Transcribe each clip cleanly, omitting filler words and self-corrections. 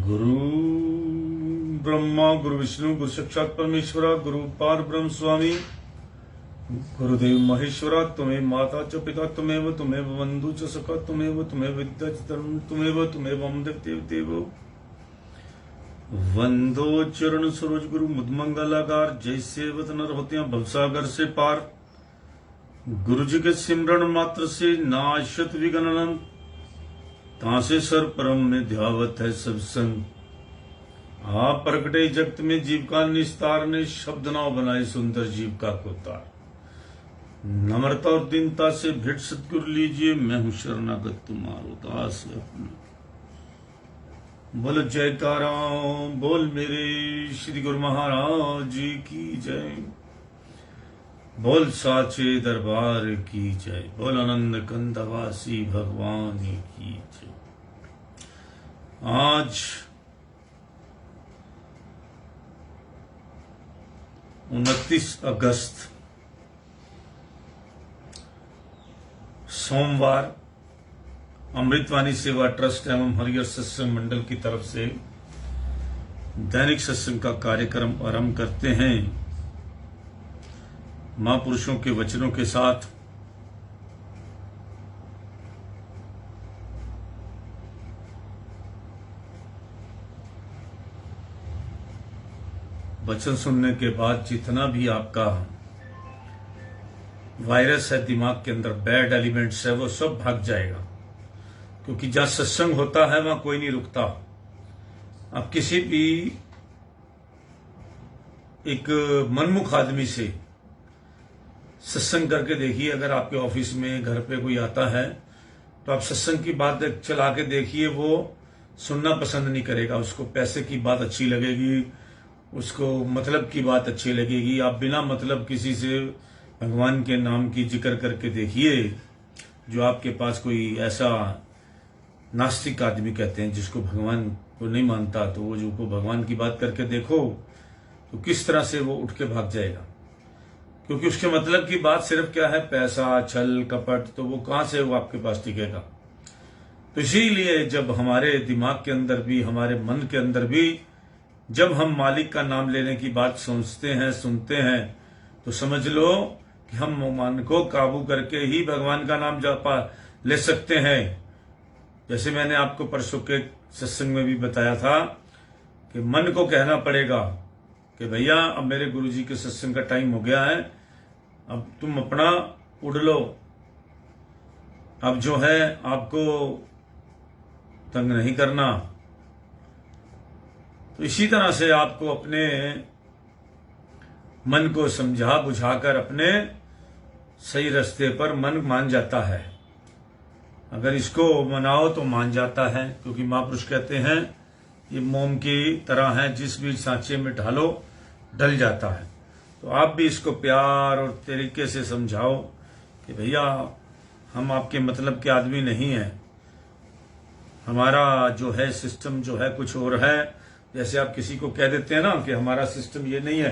गुरु ब्रह्मा गुरु विष्णु गुरु साक्षात परमेश्वरा गुरु पार ब्रह्म स्वामी गुरुदेव महेश्वरा तुम्हें माता च पिता तुम्हें बंधु च सखा तुम्हें विद्या च धर्म तुम्हें वम देव वंदो चरण सरोज गुरु मुदमंगलाकार जैसे वतन होते भवसागर से पार गुरु जी के सिमरण मात्र से नाशत विगणन तासे सर परम में ध्यावत है सब संग आप प्रकटे जगत में जीव का निस्तार ने शब्द नाव बनाए सुंदर जीव का कोतार नम्रता और दीनता से भेंट सतगुरु लीजिए मैं हूं शरणागत तुम्हारो दास अपना बोल जयकारा बोल मेरे श्री गुरु महाराज जी की जय बोल साचे दरबार की जय बोल आनंद कंदवासी भगवान की जय। आज 29 अगस्त सोमवार अमृतवाणी सेवा ट्रस्ट एवं हरियर सत्संग मंडल की तरफ से दैनिक सत्संग का कार्यक्रम आरंभ करते हैं महापुरुषों के वचनों के साथ। वचन सुनने के बाद जितना भी आपका वायरस है दिमाग के अंदर, बैड एलिमेंट्स है, वो सब भाग जाएगा, क्योंकि जहां सत्संग होता है वहां कोई नहीं रुकता। आप किसी भी एक मनमुख आदमी से सत्संग करके देखिए, अगर आपके ऑफिस में घर पे कोई आता है तो आप सत्संग की बात चला के देखिए, वो सुनना पसंद नहीं करेगा। उसको पैसे की बात अच्छी लगेगी, उसको मतलब की बात अच्छी लगेगी। आप बिना मतलब किसी से भगवान के नाम की जिक्र करके देखिए, जो आपके पास कोई ऐसा नास्तिक आदमी कहते हैं जिसको भगवान को नहीं मानता, तो वो जो को भगवान की बात करके देखो तो किस तरह से वो उठ के भाग जाएगा, क्योंकि उसके मतलब की बात सिर्फ क्या है, पैसा, छल कपट, तो वो कहां से वो आपके पास टिकेगा। तो इसीलिए जब हमारे दिमाग के अंदर भी, हमारे मन के अंदर भी जब हम मालिक का नाम लेने की बात सोचते हैं, सुनते हैं, तो समझ लो कि हम मन को काबू करके ही भगवान का नाम जापा ले सकते हैं। जैसे मैंने आपको परसों के सत्संग में भी बताया था कि मन को कहना पड़ेगा कि भैया अब मेरे गुरुजी के सत्संग का टाइम हो गया है, अब तुम अपना उड़ लो, अब जो है आपको तंग नहीं करना। तो इसी तरह से आपको अपने मन को समझा बुझाकर अपने सही रास्ते पर मन मान जाता है। अगर इसको मनाओ तो मान जाता है, क्योंकि महापुरुष कहते हैं ये मोम की तरह है, जिस भी सांचे में ढालो डल जाता है। तो आप भी इसको प्यार और तरीके से समझाओ कि भैया हम आपके मतलब के आदमी नहीं हैं, हमारा जो है सिस्टम जो है कुछ और है। जैसे आप किसी को कह देते हैं ना कि हमारा सिस्टम ये नहीं है,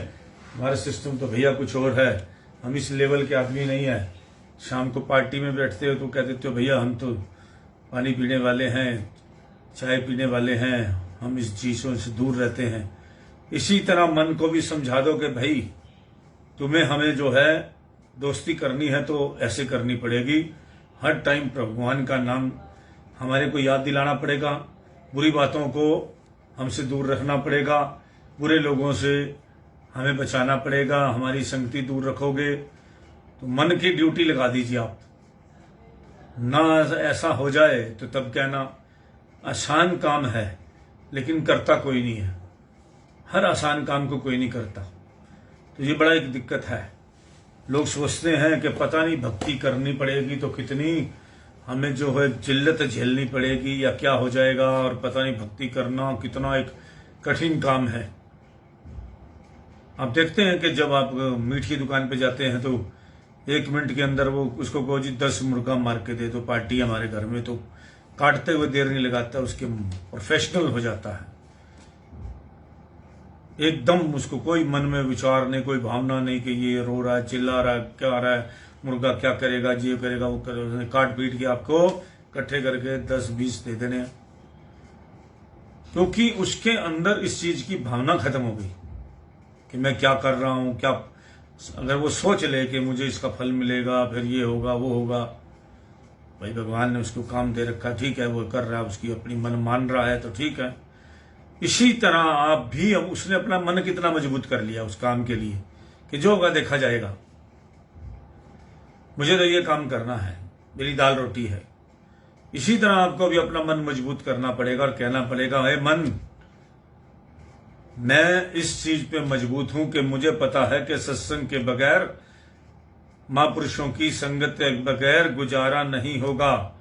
हमारा सिस्टम तो भैया कुछ और है, हम इस लेवल के आदमी नहीं है। शाम को पार्टी में बैठते हो तो कह देते हो भैया हम तो पानी पीने वाले हैं, चाय पीने वाले हैं, हम इस चीजों से दूर रहते हैं। इसी तरह मन को भी समझा दो कि भाई तुम्हें हमें जो है दोस्ती करनी है तो ऐसे करनी पड़ेगी, हर टाइम भगवान का नाम हमारे को याद दिलाना पड़ेगा, बुरी बातों को हमसे दूर रखना पड़ेगा, बुरे लोगों से हमें बचाना पड़ेगा। हमारी संगति दूर रखोगे तो मन की ड्यूटी लगा दीजिए आप ना। ऐसा हो जाए तो तब कहना आसान काम है, लेकिन करता कोई नहीं है। हर आसान काम को कोई नहीं करता, तो ये बड़ा एक दिक्कत है। लोग सोचते हैं कि पता नहीं भक्ति करनी पड़ेगी तो कितनी हमें जो है जिल्लत झेलनी पड़ेगी या क्या हो जाएगा, और पता नहीं भक्ति करना कितना एक कठिन काम है। आप देखते हैं कि जब आप मीट की दुकान पे जाते हैं तो 1 मिनट के अंदर वो उसको कहो जी 10 मुर्गा मार के दे, तो पार्टी हमारे घर में, तो काटते हुए देर नहीं लगाता, उसके प्रोफेशनल हो जाता है एकदम। उसको कोई मन में विचार नहीं, कोई भावना नहीं कि ये रो रहा है, चिल्ला रहा है, क्या आ रहा है, मुर्गा क्या करेगा, ये करेगा, वो करेगा। काट पीट के आपको इकट्ठे करके 10-20 दे देने, क्योंकि उसके अंदर इस चीज की भावना खत्म हो गई कि मैं क्या कर रहा हूं, क्या। अगर वो सोच ले कि मुझे इसका फल मिलेगा, फिर ये होगा वो होगा, भाई भगवान ने उसको काम दे रखा, ठीक है, वो कर रहा है, उसकी अपनी मन मान रहा है तो ठीक है। इसी तरह आप भी, अब उसने अपना मन कितना मजबूत कर लिया उस काम के लिए कि जो होगा देखा जाएगा, मुझे तो ये काम करना है, मेरी दाल रोटी है। इसी तरह आपको भी अपना मन मजबूत करना पड़ेगा और कहना पड़ेगा, हे मन, मैं इस चीज पे मजबूत हूं कि मुझे पता है कि सत्संग के बगैर, महापुरुषों की संगत के बगैर गुजारा नहीं होगा,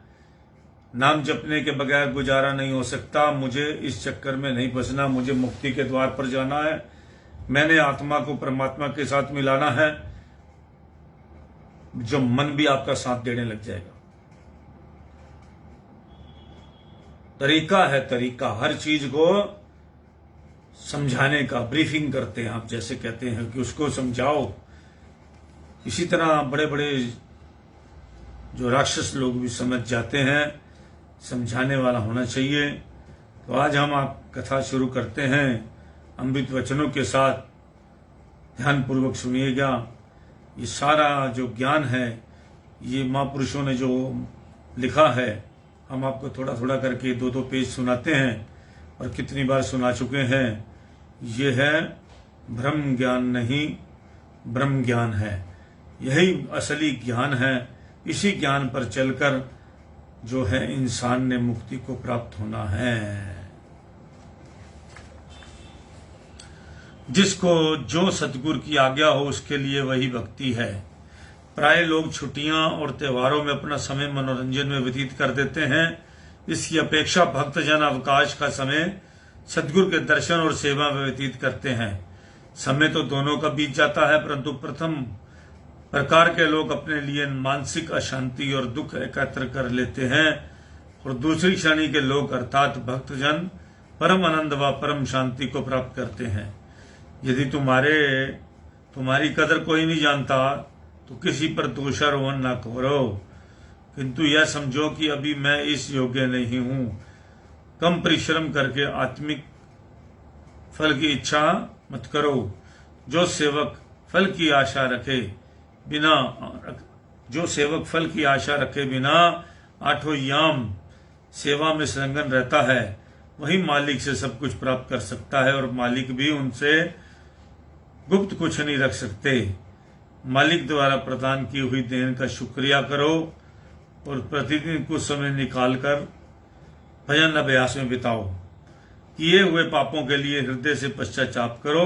नाम जपने के बगैर गुजारा नहीं हो सकता। मुझे इस चक्कर में नहीं फंसना, मुझे मुक्ति के द्वार पर जाना है, मैंने आत्मा को परमात्मा के साथ मिलाना है। जो मन भी आपका साथ देने लग जाएगा। तरीका है, तरीका हर चीज को समझाने का, ब्रीफिंग करते हैं आप, जैसे कहते हैं कि उसको समझाओ। इसी तरह बड़े बड़े जो राक्षस लोग भी समझ जाते हैं, समझाने वाला होना चाहिए। तो आज हम आप कथा शुरू करते हैं अमृत वचनों के साथ, ध्यानपूर्वक सुनिएगा। ये सारा जो ज्ञान है, ये महापुरुषों ने जो लिखा है, हम आपको थोड़ा थोड़ा करके 2-2 पेज सुनाते हैं, और कितनी बार सुना चुके हैं। ये है ब्रह्म ज्ञान नहीं, ब्रह्म ज्ञान है, यही असली ज्ञान है। इसी ज्ञान पर चलकर जो है इंसान ने मुक्ति को प्राप्त होना है। जिसको जो सतगुरु की आज्ञा हो उसके लिए वही भक्ति है। प्राय लोग छुट्टियां और त्योहारों में अपना समय मनोरंजन में व्यतीत कर देते हैं। इसकी अपेक्षा भक्तजन अवकाश का समय सतगुरु के दर्शन और सेवा में व्यतीत करते हैं। समय तो दोनों का बीत जाता है, परंतु प्रथम प्रकार के लोग अपने लिए मानसिक अशांति और दुख एकत्र कर लेते हैं, और दूसरी श्रेणी के लोग अर्थात भक्तजन परम आनंद व परम शांति को प्राप्त करते हैं। यदि तुम्हारी कदर कोई नहीं जानता तो किसी पर दोषारोपण न करो, किंतु यह समझो कि अभी मैं इस योग्य नहीं हूं। कम परिश्रम करके आत्मिक फल की इच्छा मत करो। जो सेवक फल की आशा रखे बिना 8 याम सेवा में संलग्न रहता है, वही मालिक से सब कुछ प्राप्त कर सकता है, और मालिक भी उनसे गुप्त कुछ नहीं रख सकते। मालिक द्वारा प्रदान की हुई देन का शुक्रिया करो, और प्रतिदिन कुछ समय निकालकर भजन अभ्यास में बिताओ। किए हुए पापों के लिए हृदय से पश्चाताप करो,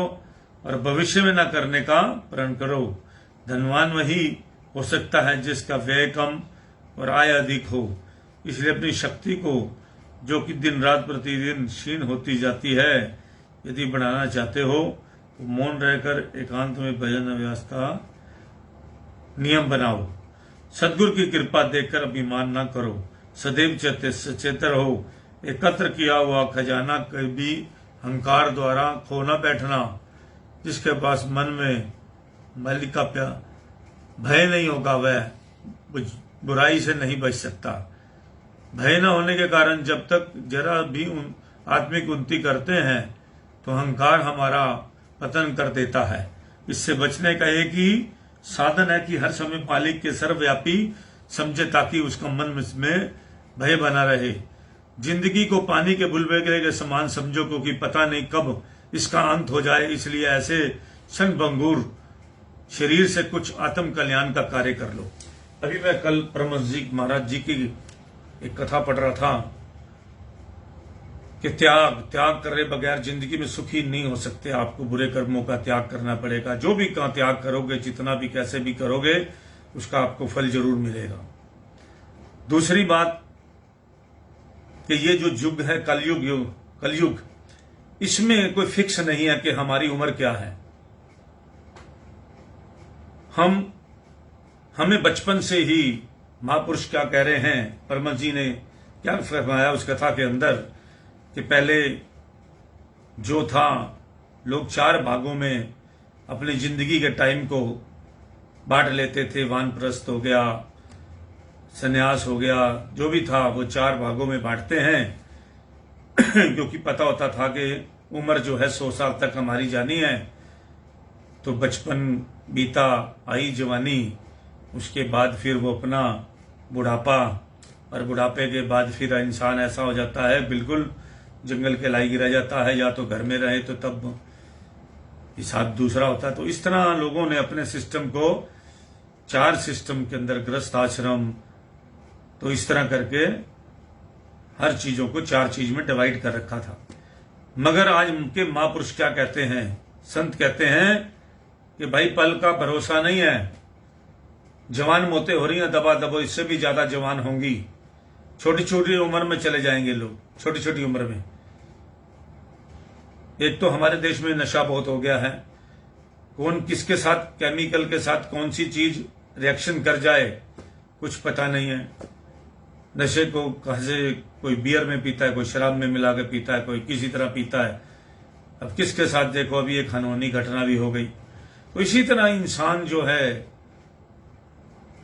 और भविष्य में न करने का प्रण करो। धनवान वही हो सकता है जिसका व्यय कम और आय अधिक हो। इसलिए अपनी शक्ति को, जो कि दिन रात प्रतिदिन क्षीण होती जाती है, यदि बढ़ाना चाहते हो तो मौन रहकर एकांत में भजन अभ्यास का नियम बनाओ। सद्गुरु की कृपा देखकर अभिमान न करो, सदैव सचेत रहो। एकत्र किया हुआ खजाना कभी अहंकार द्वारा खो न बैठना। जिसके पास मन में मालिक का भय नहीं होगा, वह बुराई से नहीं बच सकता। भय न होने के कारण जब तक जरा भी आत्मिक उन्नति करते हैं तो अहंकार हमारा पतन कर देता है। इससे बचने का एक ही साधन है कि हर समय मालिक के सर्वव्यापी समझे, ताकि उसका मन में भय बना रहे। जिंदगी को पानी के बुलबुले के समान समझो, क्योंकि पता नहीं कब इसका अंत हो जाए। इसलिए ऐसे क्षणभंगुर शरीर से कुछ आत्म कल्याण का कार्य कर लो। अभी मैं कल परमहंस जी महाराज जी की एक कथा पढ़ रहा था, कि त्याग करे बगैर जिंदगी में सुखी नहीं हो सकते। आपको बुरे कर्मों का त्याग करना पड़ेगा। जो भी का त्याग करोगे, जितना भी कैसे भी करोगे, उसका आपको फल जरूर मिलेगा। दूसरी बात कि ये जो युग है कलयुग, इसमें कोई फिक्स नहीं है कि हमारी उम्र क्या है। हमें बचपन से ही महापुरुष क्या कह रहे हैं, परमत जी ने क्या फरमाया उस कथा के अंदर कि पहले जो था, लोग 4 भागों में अपनी जिंदगी के टाइम को बांट लेते थे। वानप्रस्थ हो गया, संन्यास हो गया, जो भी था वो 4 भागों में बांटते हैं क्योंकि पता होता था कि उम्र जो है 100 साल तक हमारी जानी है। तो बचपन बीता, आई जवानी, उसके बाद फिर वो अपना बुढ़ापा, और बुढ़ापे के बाद फिर इंसान ऐसा हो जाता है बिल्कुल जंगल के लाई गिरा जाता है, या तो घर में रहे तो तब हिसाब दूसरा होता है। तो इस तरह लोगों ने अपने सिस्टम को 4 सिस्टम के अंदर, गृहस्थ आश्रम, तो इस तरह करके हर चीजों को 4 चीज में डिवाइड कर रखा था। मगर आज उनके महापुरुष क्या कहते हैं, संत कहते हैं कि भाई पल का भरोसा नहीं है। जवान मौतें हो रही हैं दबा दबो, इससे भी ज्यादा जवान होंगी। छोटी छोटी उम्र में चले जाएंगे लोग, छोटी छोटी उम्र में। एक तो हमारे देश में नशा बहुत हो गया है। कौन किसके साथ, केमिकल के साथ कौन सी चीज रिएक्शन कर जाए कुछ पता नहीं है। नशे को कहां से, कोई बियर में पीता है, कोई शराब में मिला के पीता है, कोई किसी तरह पीता है। अब किसके साथ देखो, अभी एक अनहोनी घटना भी हो गई। तो इसी तरह इंसान जो है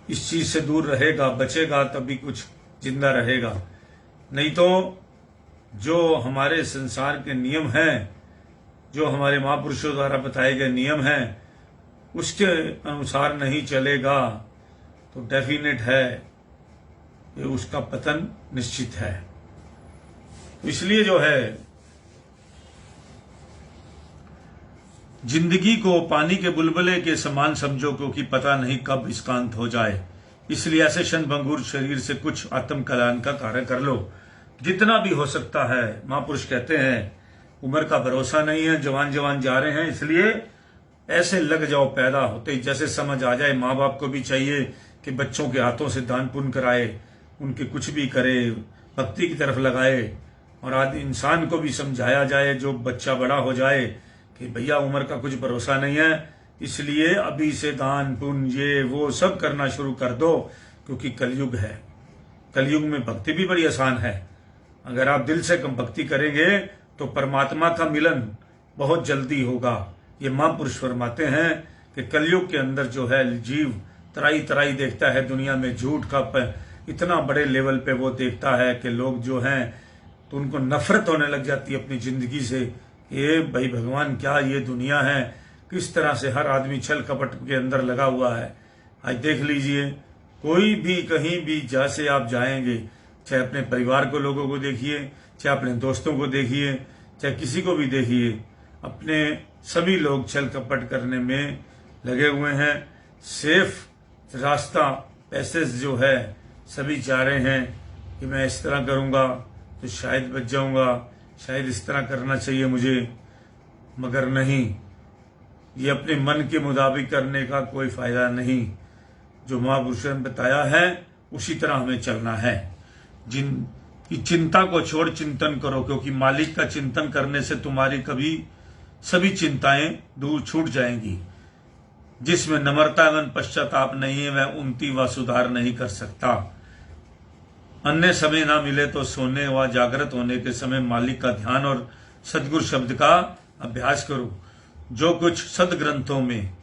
इस चीज से दूर रहेगा, बचेगा, तभी कुछ जिंदा रहेगा। नहीं तो जो हमारे संसार के नियम हैं, जो हमारे महापुरुषों द्वारा बताए गए नियम हैं, उसके अनुसार नहीं चलेगा तो डेफिनेट है कि उसका पतन निश्चित है। इसलिए जो है जिंदगी को पानी के बुलबुले के समान समझो, क्योंकि पता नहीं कब इसका अंत हो जाए। इसलिए ऐसे क्षणभंगुर शरीर से कुछ आत्म कल्याण का कार्य कर लो, जितना भी हो सकता है। महापुरुष कहते हैं उम्र का भरोसा नहीं है, जवान जवान जा रहे हैं, इसलिए ऐसे लग जाओ। पैदा होते ही जैसे समझ आ जाए, माँ बाप को भी चाहिए कि बच्चों के हाथों से दान पुण्य कराए, उनके कुछ भी करे, भक्ति की तरफ लगाए। और आदि इंसान को भी समझाया जाए, जो बच्चा बड़ा हो जाए, कि भैया उम्र का कुछ भरोसा नहीं है, इसलिए अभी से दान पुण्य ये वो सब करना शुरू कर दो, क्योंकि कलयुग है। कलयुग में भक्ति भी बड़ी आसान है। अगर आप दिल से कम भक्ति करेंगे तो परमात्मा का मिलन बहुत जल्दी होगा। ये महापुरुष फरमाते हैं कि कलयुग के अंदर जो है जीव तराई तराई देखता है दुनिया में, झूठ का इतना बड़े लेवल पे वो देखता है कि लोग जो हैं तो उनको नफरत होने लग जाती है अपनी जिंदगी से। ये भाई भगवान, क्या ये दुनिया है, किस तरह से हर आदमी छल कपट के अंदर लगा हुआ है। आज देख लीजिए, कोई भी कहीं भी जैसे आप जाएंगे, चाहे अपने परिवार को लोगों को देखिए, चाहे अपने दोस्तों को देखिए, चाहे किसी को भी देखिए, अपने सभी लोग छल कपट करने में लगे हुए हैं। सिर्फ रास्ता, पैसे जो है सभी चाह रहे हैं कि मैं इस तरह करूंगा तो शायद बच जाऊंगा, शायद इस तरह करना चाहिए मुझे, मगर नहीं, ये अपने मन के मुताबिक करने का कोई फायदा नहीं। जो महापुरुषों ने बताया है उसी तरह हमें चलना है। जिनकी चिंता को छोड़ चिंतन करो, क्योंकि मालिक का चिंतन करने से तुम्हारी कभी सभी चिंताएं दूर छूट जाएंगी। जिसमें नम्रता एवं पश्चाताप नहीं है, वह उन्नति व सुधार नहीं कर सकता। अन्य समय ना मिले तो सोने व जागृत होने के समय मालिक का ध्यान और सदगुरु शब्द का अभ्यास करो। जो कुछ सदग्रंथों में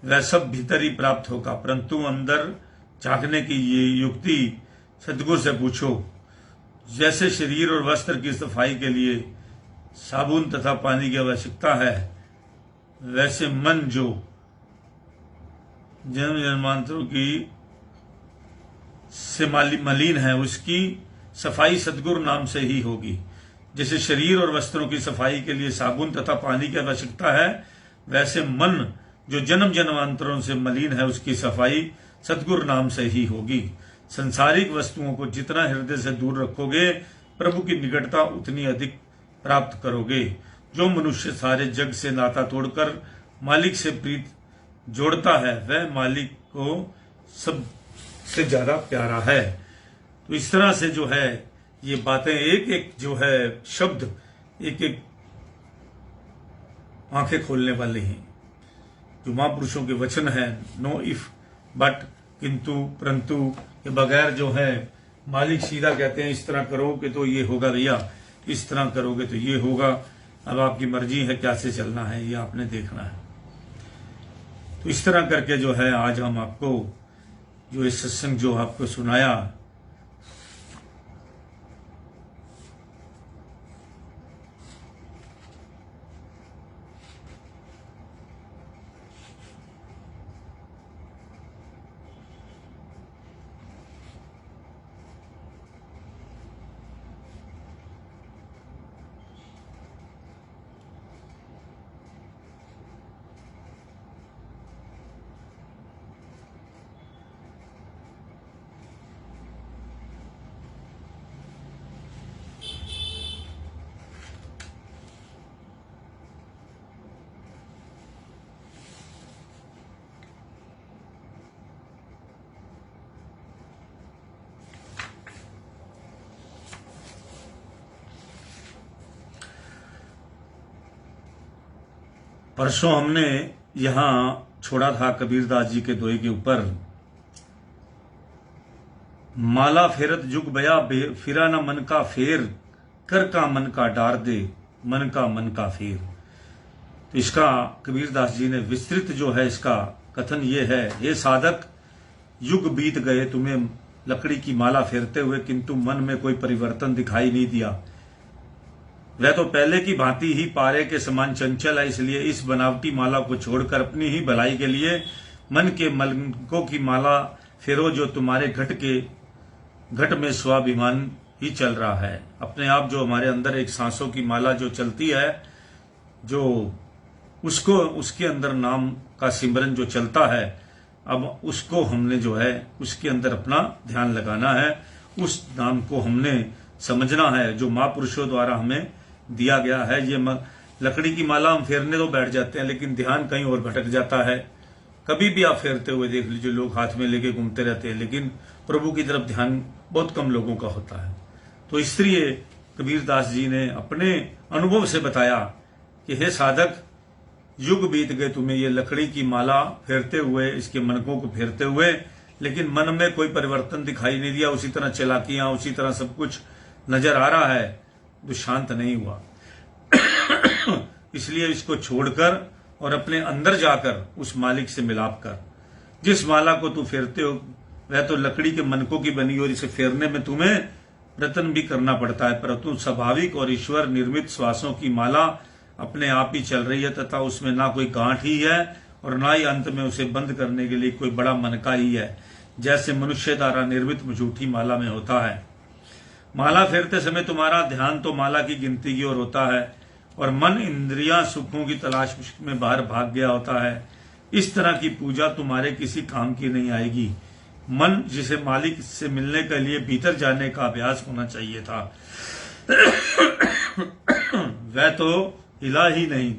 वह सब भीतर ही प्राप्त होगा, परंतु अंदर झांकने की ये युक्ति सदगुरु से पूछो। जैसे शरीर और वस्त्र की सफाई के लिए साबुन तथा पानी की आवश्यकता है, वैसे मन जो जन्म जन्मांतरों की से मलिन है, उसकी सफाई सदगुरु नाम से ही होगी। जैसे शरीर और वस्त्रों की सफाई के लिए साबुन तथा पानी की आवश्यकता है, वैसे मन जो जन्म जन्मांतरों से मलिन है, उसकी सफाई सदगुरु नाम से ही होगी। संसारिक वस्तुओं को जितना हृदय से दूर रखोगे, प्रभु की निकटता उतनी अधिक प्राप्त करोगे। जो मनुष्य सारे जग से नाता तोड़कर मालिक से प्रीत जोड़ता है वह मालिक को सबसे ज्यादा प्यारा है। तो इस तरह से जो है ये बातें एक एक जो है शब्द एक एक आंखें खोलने वाले हैं। जो महापुरुषों के वचन है, नो इफ बट, किंतु परंतु के बगैर जो है मालिक सीधा कहते हैं इस तरह करोगे तो ये होगा भैया, इस तरह करोगे तो ये होगा। अब आपकी मर्जी है कैसे चलना है, ये आपने देखना है। तो इस तरह करके जो है आज हम आपको जो इस सत्संग जो आपको सुनाया, परसों हमने यहां छोड़ा था कबीरदास जी के दोहे के ऊपर, माला फेरत जुग बया फिरा न मन का फेर, कर का मन का डार दे मन का फेर। तो इसका कबीरदास जी ने विस्तृत जो है इसका कथन ये है, हे साधक युग बीत गए तुम्हें लकड़ी की माला फेरते हुए, किंतु मन में कोई परिवर्तन दिखाई नहीं दिया। वह तो पहले की भांति ही पारे के समान चंचल है, इसलिए इस बनावटी माला को छोड़कर अपनी ही भलाई के लिए मन के मलकों की माला फेरो, जो तुम्हारे घट में स्वाभिमान ही चल रहा है। अपने आप जो हमारे अंदर एक सांसों की माला जो चलती है, जो उसको उसके अंदर नाम का सिमरन जो चलता है, अब उसको हमने जो है उसके अंदर अपना ध्यान लगाना है। उस नाम को हमने समझना है जो महापुरुषों द्वारा हमें दिया गया है। ये लकड़ी की माला हम फेरने तो बैठ जाते हैं, लेकिन ध्यान कहीं और भटक जाता है। कभी भी आप फेरते हुए देख लीजिए, लोग हाथ में लेके घूमते रहते हैं, लेकिन प्रभु की तरफ ध्यान बहुत कम लोगों का होता है। तो इसलिए कबीरदास जी ने अपने अनुभव से बताया कि हे साधक, युग बीत गए तुम्हें ये लकड़ी की माला फेरते हुए, इसके मनकों को फेरते हुए, लेकिन मन में कोई परिवर्तन दिखाई नहीं दिया। उसी तरह चलाकियां, उसी तरह सब कुछ नजर आ रहा है, तो शांत नहीं हुआ। इसलिए इसको छोड़कर और अपने अंदर जाकर उस मालिक से मिलाप कर। जिस माला को तू फेरते हो वह तो लकड़ी के मनकों की बनी, और इसे फेरने में तुम्हें प्रयत्न भी करना पड़ता है, परंतु स्वाभाविक और ईश्वर निर्मित श्वासों की माला अपने आप ही चल रही है, तथा उसमें ना कोई गांठ ही है और ना ही अंत में उसे बंद करने के लिए कोई बड़ा मनका ही है, जैसे मनुष्य द्वारा निर्मित झूठी माला में होता है। माला फेरते समय तुम्हारा ध्यान तो माला की गिनती की ओर होता है, और मन इंद्रियां सुखों की तलाश में बाहर भाग गया होता है। इस तरह की पूजा तुम्हारे किसी काम की नहीं आएगी। मन जिसे मालिक से मिलने के लिए भीतर जाने का अभ्यास होना चाहिए था, वह तो हिला ही नहीं,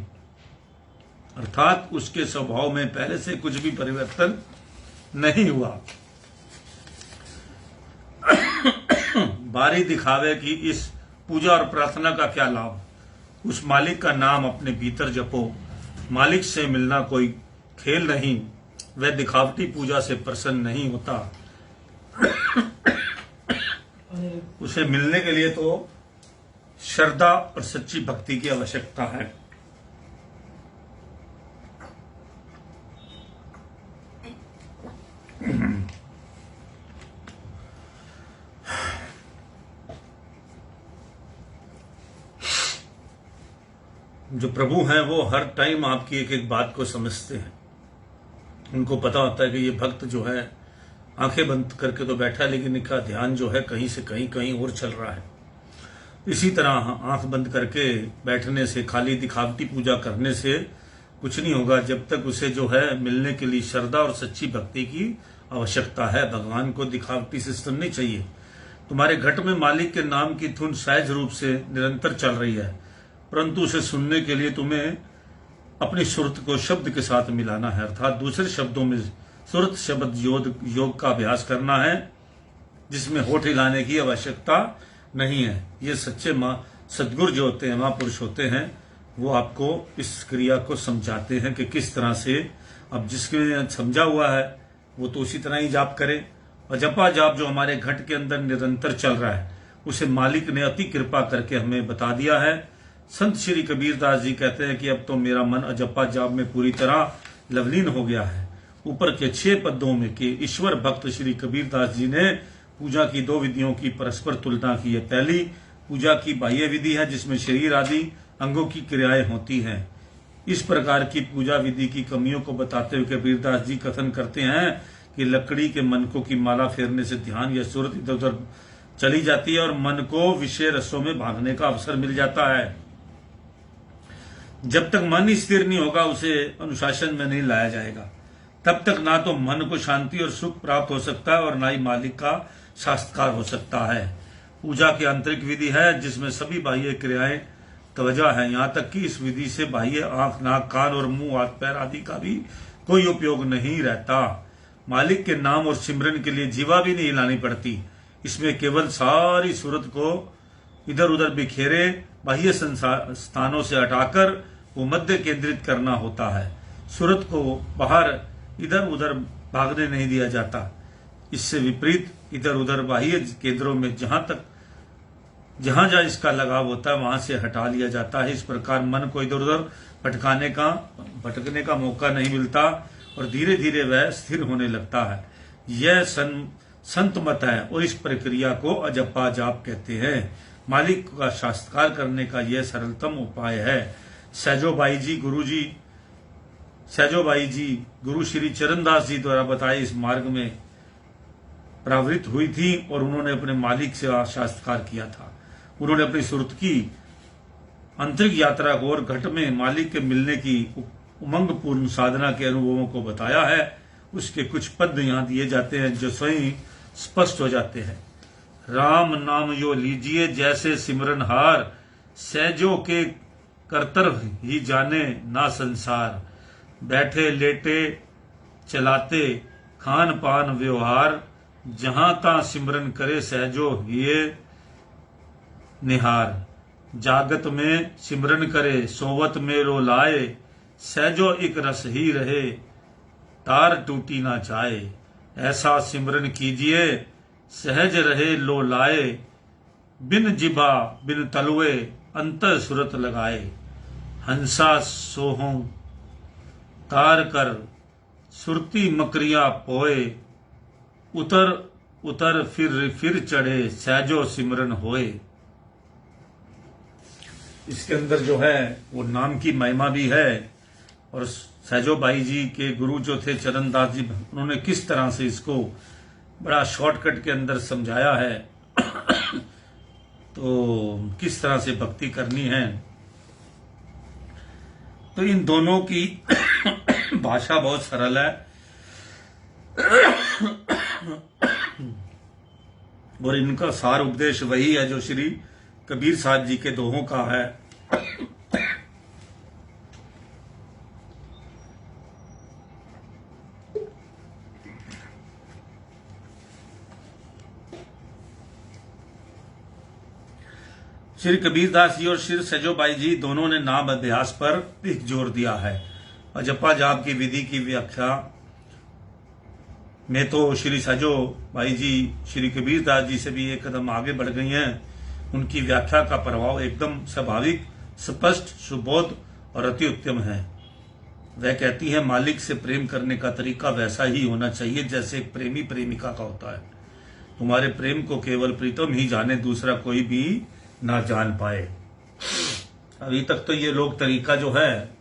अर्थात उसके स्वभाव में पहले से कुछ भी परिवर्तन नहीं हुआ। बारी दिखावे की इस पूजा और प्रार्थना का क्या लाभ? उस मालिक का नाम अपने भीतर जपो। मालिक से मिलना कोई खेल नहीं, वह दिखावटी पूजा से प्रसन्न नहीं होता। उसे मिलने के लिए तो श्रद्धा और सच्ची भक्ति की आवश्यकता है। जो प्रभु हैं वो हर टाइम आपकी एक एक बात को समझते हैं। उनको पता होता है कि ये भक्त जो है आंखें बंद करके तो बैठा है, लेकिन इनका ध्यान जो है कहीं से कहीं और चल रहा है। इसी तरह आंख बंद करके बैठने से, खाली दिखावटी पूजा करने से कुछ नहीं होगा, जब तक उसे जो है मिलने के लिए श्रद्धा और सच्ची भक्ति की आवश्यकता है। भगवान को दिखावटी सिस्टम नहीं चाहिए। तुम्हारे घट में मालिक के नाम की धुन सहज रूप से निरंतर चल रही है, परंतु उसे सुनने के लिए तुम्हें अपनी सुरत को शब्द के साथ मिलाना है, अर्थात दूसरे शब्दों में सुरत शब्द योग का अभ्यास करना है, जिसमें होठ हिलाने की आवश्यकता नहीं है। ये सच्चे सदगुरु जो होते हैं, महापुरुष होते हैं, वो आपको इस क्रिया को समझाते हैं कि किस तरह से, अब जिसके समझा हुआ है वो तो उसी तरह ही जाप करे। और जपा जाप जो हमारे घट के अंदर निरंतर चल रहा है, उसे मालिक ने अति कृपा करके हमें बता दिया है। संत श्री कबीरदास जी कहते हैं कि अब तो मेरा मन अजपा जाप में पूरी तरह लवलीन हो गया है। ऊपर के 6 पदों में के ईश्वर भक्त श्री कबीरदास जी ने पूजा की 2 विधियों की परस्पर तुलना की है। पहली पूजा की बाह्य विधि है, जिसमें शरीर आदि अंगों की क्रियाएं होती हैं। इस प्रकार की पूजा विधि की कमियों को बताते हुए कबीरदास जी कथन करते हैं कि लकड़ी के मनकों की माला फेरने से ध्यान या सूरत इधर उधर चली जाती है और मन को विषय रसों में भागने का अवसर मिल जाता है। जब तक मन ही स्थिर नहीं होगा, उसे अनुशासन में नहीं लाया जाएगा, तब तक ना तो मन को शांति और सुख प्राप्त हो सकता है और ना ही मालिक का साक्षात्कार हो सकता है। पूजा की आंतरिक विधि है, जिसमें सभी बाह्य क्रियाएं तवज्जो है। यहाँ तक कि इस विधि से बाह्य आंख, नाक, कान और मुंह, हाथ पैर आदि का भी कोई उपयोग नहीं रहता। मालिक के नाम और सिमरन के लिए जीवा भी नहीं हिलानी पड़ती। इसमें केवल सारी सूरत को इधर उधर बिखेरे बाह्य स्थानों से हटाकर वो मध्य केंद्रित करना होता है। सूरत को बाहर इधर उधर भागने नहीं दिया जाता। इससे विपरीत इधर उधर बाह्य केंद्रों में जहां जहां इसका लगाव होता है वहां से हटा लिया जाता है। इस प्रकार मन को इधर उधर भटकने का मौका नहीं मिलता और धीरे धीरे वह स्थिर होने लगता है। यह संत मत है और इस प्रक्रिया को अजपा जाप कहते हैं। मालिक का साक्षात्कार करने का यह सरलतम उपाय है। सहजोबाई जी गुरु श्री चरणदास जी द्वारा बताए इस मार्ग में प्रवृत्त हुई थी और उन्होंने अपने मालिक से साक्षात्कार किया था। उन्होंने अपनी सुरत की आंतरिक यात्रा को और घट में मालिक के मिलने की उमंग पूर्ण साधना के अनुभवों को बताया है। उसके कुछ पद यहाँ दिए जाते हैं जो स्वयं स्पष्ट हो जाते हैं। राम नाम यो लीजिए जैसे सिमरन हार, सहजो के करतर ही जाने ना संसार। बैठे लेटे चलाते खान पान व्यवहार, जहां ता सिमरन करे सहजो ये निहार। जागत में सिमरन करे सोवत में रो लाए, सहजो एक रस ही रहे तार टूटी ना जाए। ऐसा सिमरन कीजिए सहज रहे लो लाए, बिन जिबा बिन तलुए अंतर सुरत लगाए। हंसा सोहों तार कर सुरती मकरिया पोए, उतर उतर फिर चढ़े सहजो सिमरन होए। इसके अंदर जो है वो नाम की महिमा भी है और सहजोबाई जी के गुरु जो थे चरणदास जी, उन्होंने किस तरह से इसको बड़ा शॉर्टकट के अंदर समझाया है तो किस तरह से भक्ति करनी है। तो इन दोनों की भाषा बहुत सरल है और इनका सार उपदेश वही है जो श्री कबीर साहब जी के दोहों का है। श्री कबीरदास जी और श्री सजोबाई जी दोनों ने नाम अभ्यास पर अधिक जोर दिया है। अजपा जाप की विधि की व्याख्या में तो श्री सजोबाई जी श्री कबीरदास जी से भी एक कदम आगे बढ़ गई हैं। उनकी व्याख्या का प्रभाव एकदम स्वाभाविक, स्पष्ट, सुबोध और अति उत्तम है। वह कहती है मालिक से प्रेम करने का तरीका वैसा ही होना चाहिए जैसे एक प्रेमी प्रेमिका का होता है। तुम्हारे प्रेम को केवल प्रीतम ही जाने, दूसरा कोई भी ना जान पाए। अभी तक तो ये लोग तरीका जो है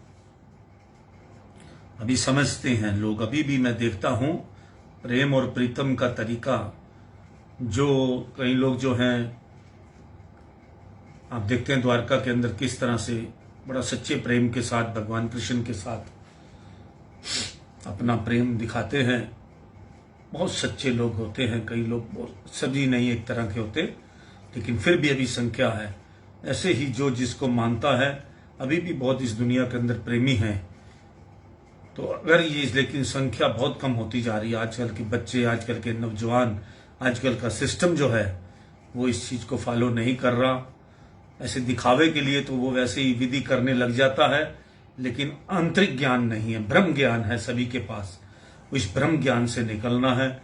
अभी समझते हैं लोग। अभी भी मैं देखता हूं प्रेम और प्रीतम का तरीका जो कई लोग जो हैं, आप देखते हैं द्वारका के अंदर किस तरह से बड़ा सच्चे प्रेम के साथ भगवान कृष्ण के साथ अपना प्रेम दिखाते हैं। बहुत सच्चे लोग होते हैं, कई लोग सभी नहीं एक तरह के होते, लेकिन फिर भी अभी संख्या है। ऐसे ही जो जिसको मानता है, अभी भी बहुत इस दुनिया के अंदर प्रेमी हैं। तो अगर ये, लेकिन संख्या बहुत कम होती जा रही है। आजकल के बच्चे, आजकल के नौजवान, आजकल का सिस्टम जो है वो इस चीज को फॉलो नहीं कर रहा। ऐसे दिखावे के लिए तो वो वैसे ही विधि करने लग जाता है, लेकिन आंतरिक ज्ञान नहीं है, भ्रम ज्ञान है सभी के पास। इस भ्रम ज्ञान से निकलना है।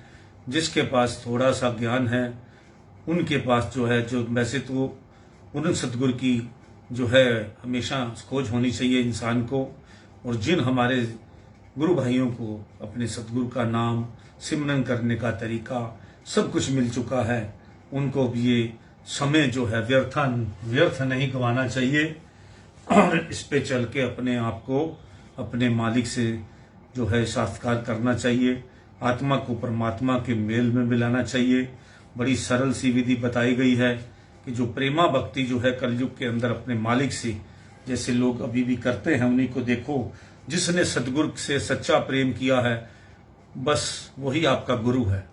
जिसके पास थोड़ा सा ज्ञान है उनके पास जो है, जो वैसे तो उन सतगुरु की जो है हमेशा खोज होनी चाहिए इंसान को। और जिन हमारे गुरु भाइयों को अपने सतगुरु का नाम सिमरन करने का तरीका सब कुछ मिल चुका है, उनको भी ये समय जो है व्यर्थ नहीं गंवाना चाहिए और इस पे चल के अपने आप को अपने मालिक से जो है साक्षात्कार करना चाहिए। आत्मा को परमात्मा के मेल में मिलाना चाहिए। बड़ी सरल सी विधि बताई गई है कि जो प्रेमा भक्ति जो है कलयुग के अंदर अपने मालिक से जैसे लोग अभी भी करते हैं, उन्हीं को देखो। जिसने सतगुरु से सच्चा प्रेम किया है, बस वही आपका गुरु है।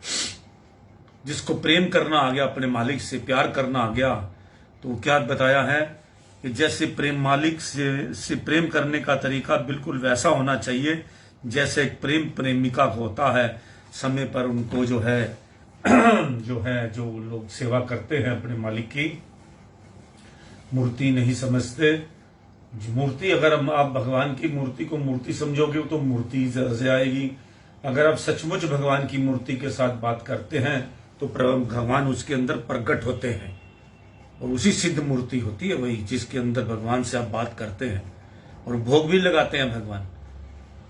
जिसको प्रेम करना आ गया, अपने मालिक से प्यार करना आ गया, तो क्या बताया है कि जैसे प्रेम मालिक से प्रेम करने का तरीका बिल्कुल वैसा होना चाहिए जैसे एक प्रेम प्रेमिका को होता है। समय पर उनको जो लोग सेवा करते हैं अपने मालिक की, मूर्ति नहीं समझते। मूर्ति, अगर आप भगवान की मूर्ति को मूर्ति समझोगे तो मूर्ति से आएगी। अगर आप सचमुच भगवान की मूर्ति के साथ बात करते हैं तो भगवान उसके अंदर प्रकट होते हैं, और उसी सिद्ध मूर्ति होती है वही जिसके अंदर भगवान से आप बात करते हैं और भोग भी लगाते हैं भगवान।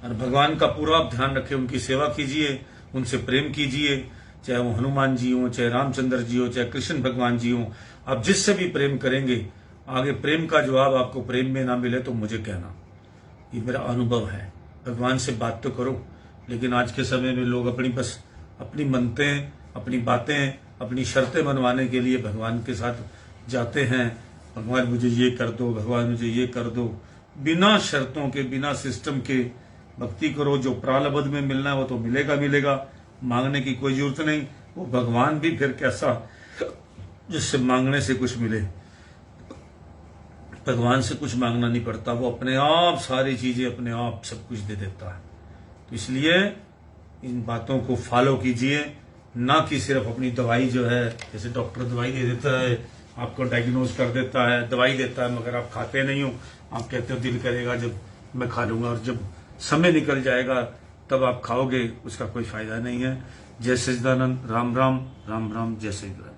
और भगवान का पूरा आप ध्यान रखें, उनकी सेवा कीजिए, उनसे प्रेम कीजिए, चाहे वो हनुमान जी हो, चाहे रामचंद्र जी हो, चाहे कृष्ण भगवान जी हो। आप जिससे भी प्रेम करेंगे, आगे प्रेम का जवाब आपको प्रेम में ना मिले तो मुझे कहना, ये मेरा अनुभव है। भगवान से बात तो करो, लेकिन आज के समय में लोग अपनी मनतें, अपनी बातें, अपनी शर्तें मनवाने के लिए भगवान के साथ जाते हैं। भगवान मुझे ये कर दो, भगवान मुझे ये कर दो। बिना शर्तों के, बिना सिस्टम के भक्ति करो। जो प्रारब्ध में मिलना है वो तो मिलेगा, मांगने की कोई जरूरत नहीं। वो भगवान भी फिर कैसा जिससे मांगने से कुछ मिले। भगवान से कुछ मांगना नहीं पड़ता, वो अपने आप सारी चीजें अपने आप सब कुछ दे देता है। तो इसलिए इन बातों को फॉलो कीजिए, ना कि सिर्फ अपनी दवाई जो है, जैसे डॉक्टर दवाई दे देता है, आपको डायग्नोज कर देता है, दवाई देता है, मगर आप खाते नहीं हो। आप कहते हो दिल करेगा जब मैं खा लूंगा, और जब समय निकल जाएगा तब आप खाओगे, उसका कोई फायदा नहीं है। जय सच्चिदानंद। राम राम, राम राम, जय सच्चिदानंद।